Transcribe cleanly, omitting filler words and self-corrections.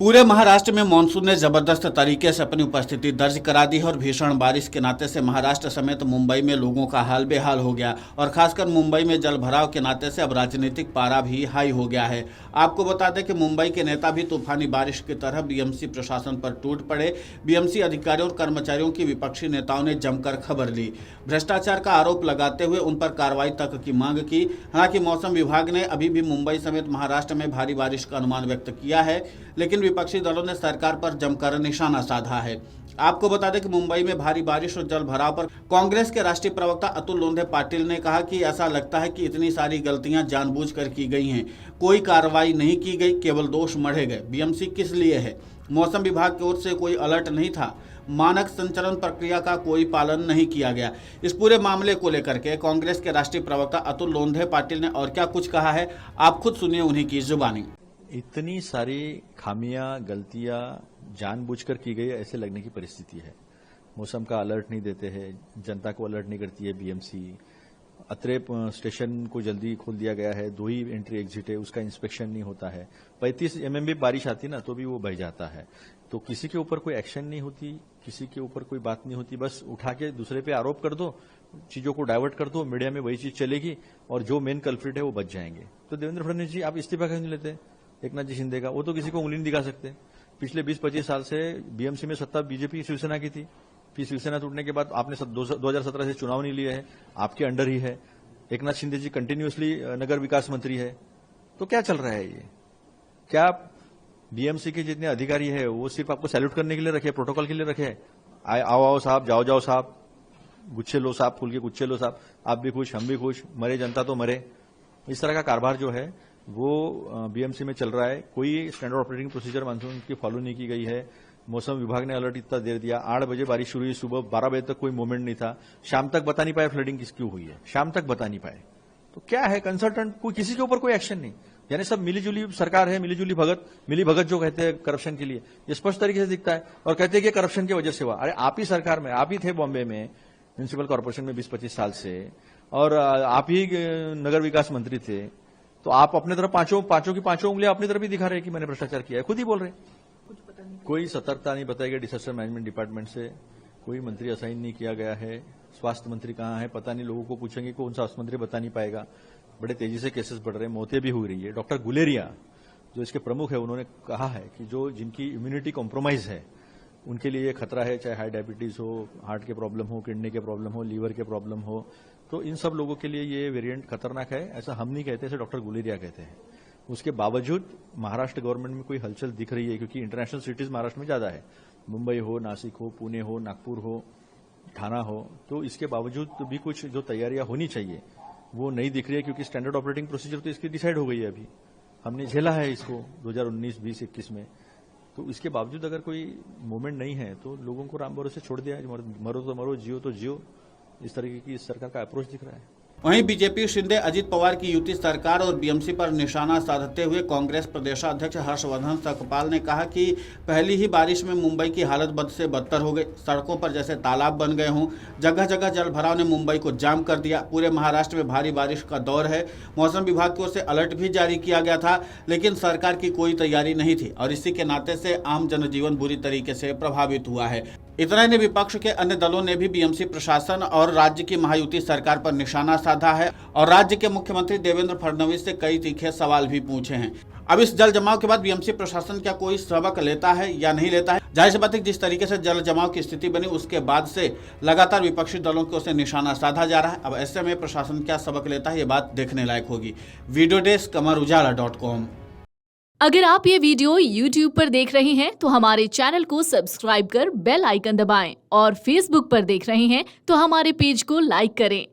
पूरे महाराष्ट्र में मानसून ने जबरदस्त तरीके से अपनी उपस्थिति दर्ज करा दी है और भीषण बारिश के नाते से महाराष्ट्र समेत मुंबई में लोगों का हाल बेहाल हो गया और खासकर मुंबई में जल भराव के नाते से अब राजनीतिक पारा भी हाई हो गया है। आपको बता दें कि मुंबई के नेता भी तूफानी बारिश की तरह बीएमसी प्रशासन पर टूट पड़े। बीएमसी अधिकारियों और कर्मचारियों की विपक्षी नेताओं ने जमकर खबर ली, भ्रष्टाचार का आरोप लगाते हुए उन पर कार्रवाई तक की मांग की। हालांकि मौसम विभाग ने अभी भी मुंबई समेत महाराष्ट्र में भारी बारिश का अनुमान व्यक्त किया है, लेकिन विपक्षी दलों ने सरकार पर जमकर निशाना साधा है। आपको बता दें कि मुंबई में भारी बारिश और जल भराव पर कांग्रेस के राष्ट्रीय प्रवक्ता अतुल लोंढे पाटिल ने कहा कि ऐसा लगता है कि इतनी सारी गलतियां जानबूझकर की गई हैं, कोई कार्रवाई नहीं की गई, केवल दोष मढ़े गए। बीएमसी किस लिए है? मौसम विभाग की ओर से कोई अलर्ट नहीं था, मानक संचालन प्रक्रिया का कोई पालन नहीं किया गया। इस पूरे मामले को लेकर के कांग्रेस के राष्ट्रीय प्रवक्ता अतुल लोंढे पाटिल ने और क्या कुछ कहा है, आप खुद सुनिए उन्हीं की जुबानी। इतनी सारी खामियां, गलतियां जानबूझकर की गई ऐसे लगने की परिस्थिति है। मौसम का अलर्ट नहीं देते हैं, जनता को अलर्ट नहीं करती है बीएमसी। अत्रे स्टेशन को जल्दी खोल दिया गया है, 2 ही एंट्री एग्जिट है, उसका इंस्पेक्शन नहीं होता है। 35 mm भी बारिश आती ना तो भी वो बह जाता है। तो किसी के ऊपर कोई एक्शन नहीं होती, किसी के ऊपर कोई बात नहीं होती, बस उठा के दूसरे पे आरोप कर दो, चीजों को डाइवर्ट कर दो, मीडिया में वही चीज चलेगी और जो मेन कल्प्रिट है वो बच जाएंगे। तो देवेंद्र फडणवीस जी आप इस्तीफा क्यों नहीं लेते? एकनाथ जी शिंदे का वो तो किसी को उंगली नहीं दिखा सकते। पिछले 20-25 साल से बीएमसी में सत्ता बीजेपी शिवसेना की थी, फिर शिवसेना टूटने के बाद आपने 2017 से चुनाव नहीं लिए है, आपके अंडर ही है। एकनाथ शिंदे जी कंटिन्यूअसली नगर विकास मंत्री है। तो क्या चल रहा है ये? क्या बीएमसी के जितने अधिकारी है वो सिर्फ आपको सैल्यूट करने के लिए रखे, प्रोटोकॉल के लिए रखे? आओ आओ साहब, जाओ जाओ साहब, गुच्छे लो साहब, फूल के गुच्छे लो साहब, आप भी खुश हम भी खुश, मरे जनता तो मरे। इस तरह का कारभार जो है वो बीएमसी में चल रहा है। कोई स्टैंडर्ड ऑपरेटिंग प्रोसीजर मानसून की फॉलो नहीं की गई है। मौसम विभाग ने अलर्ट इतना दे दिया, 8 बजे बारिश शुरू हुई, सुबह 12 बजे तक कोई मूवमेंट नहीं था, शाम तक बता नहीं पाए फ्लडिंग किसकी हुई है, शाम तक बता नहीं पाए। तो क्या है, कंसल्टेंट कोई, किसी के ऊपर कोई एक्शन नहीं, यानी सब मिलीजुली सरकार है, मिली भगत जो कहते हैं करप्शन के लिए, ये स्पष्ट तरीके से दिखता है और कहते हैं कि करप्शन की वजह से हुआ। अरे आप ही सरकार में, आप ही थे बॉम्बे में म्यूनिसिपल कॉर्पोरेशन में 20-25 साल से, और आप ही नगर विकास मंत्री थे, तो आप अपने तरफ पांचों की पांचों उंगलियां अपनी तरफ ही दिखा रहे हैं कि मैंने भ्रष्टाचार किया है, खुद ही बोल रहे हैं। कोई सतर्कता नहीं बताई गई डिजास्टर मैनेजमेंट डिपार्टमेंट से, कोई मंत्री असाइन नहीं किया गया है। स्वास्थ्य मंत्री कहां है पता नहीं, लोगों को पूछेंगे कौन सा स्वास्थ्य मंत्री बता नहीं पाएगा। बड़े तेजी से केसेस बढ़ रहे हैं, मौतें भी हो रही है। डॉक्टर गुलेरिया जो इसके प्रमुख है, उन्होंने कहा है कि जो जिनकी इम्यूनिटी कॉम्प्रोमाइज है उनके लिए ये खतरा है, चाहे हाई डायबिटीज हो, हार्ट के प्रॉब्लम हो, किडनी के प्रॉब्लम हो, लीवर के प्रॉब्लम हो, तो इन सब लोगों के लिए ये वेरिएंट खतरनाक है। ऐसा हम नहीं कहते, ऐसे डॉक्टर गुलेरिया कहते हैं। उसके बावजूद महाराष्ट्र गवर्नमेंट में कोई हलचल दिख रही है, क्योंकि इंटरनेशनल सिटीज महाराष्ट्र में ज्यादा है, मुंबई हो, नासिक हो, पुणे हो, नागपुर हो, ठाना हो, तो इसके बावजूद तो भी कुछ जो तैयारियां होनी चाहिए वो नहीं दिख रही है, क्योंकि स्टैंडर्ड ऑपरेटिंग प्रोसीजर तो इसकी डिसाइड हो गई है। अभी हमने झेला है इसको 2019, 20, 21 में। तो इसके बावजूद अगर कोई मूवमेंट नहीं है तो लोगों को राम भरोसे छोड़ दिया है, मरो तो मरो, जियो तो जियो, इस तरीके की सरकार का अप्रोच दिख रहा है। वहीं बीजेपी शिंदे अजित पवार की युति सरकार और बीएमसी पर निशाना साधते हुए कांग्रेस प्रदेशाध्यक्ष हर्षवर्धन सकपाल ने कहा कि पहली ही बारिश में मुंबई की हालत बद से बदतर हो गई, सड़कों पर जैसे तालाब बन गए हों, जगह जगह जल भराव ने मुंबई को जाम कर दिया। पूरे महाराष्ट्र में भारी बारिश का दौर है। मौसम विभाग की ओर से अलर्ट भी जारी किया गया था, लेकिन सरकार की कोई तैयारी नहीं थी और इसी के नाते से आम जनजीवन बुरी तरीके से प्रभावित हुआ है। इतना ही नहीं, विपक्ष के अन्य दलों ने भी बीएमसी प्रशासन और राज्य की महायुति सरकार पर निशाना साधा है और राज्य के मुख्यमंत्री देवेंद्र फडणवीस से कई तीखे सवाल भी पूछे हैं। अब इस जल जमाव के बाद बीएमसी प्रशासन क्या कोई सबक लेता है या नहीं लेता है? जाहिर सी बात है, जिस तरीके से जल जमाव की स्थिति बनी उसके बाद से लगातार विपक्षी दलों की ओर से निशाना साधा जा रहा है। अब ऐसे में प्रशासन क्या सबक लेता है, ये बात देखने लायक होगी। Video desk amarujala.com। अगर आप ये वीडियो YouTube पर देख रहे हैं तो हमारे चैनल को सब्सक्राइब कर बेल आइकन दबाएं और Facebook पर देख रहे हैं तो हमारे पेज को लाइक करें।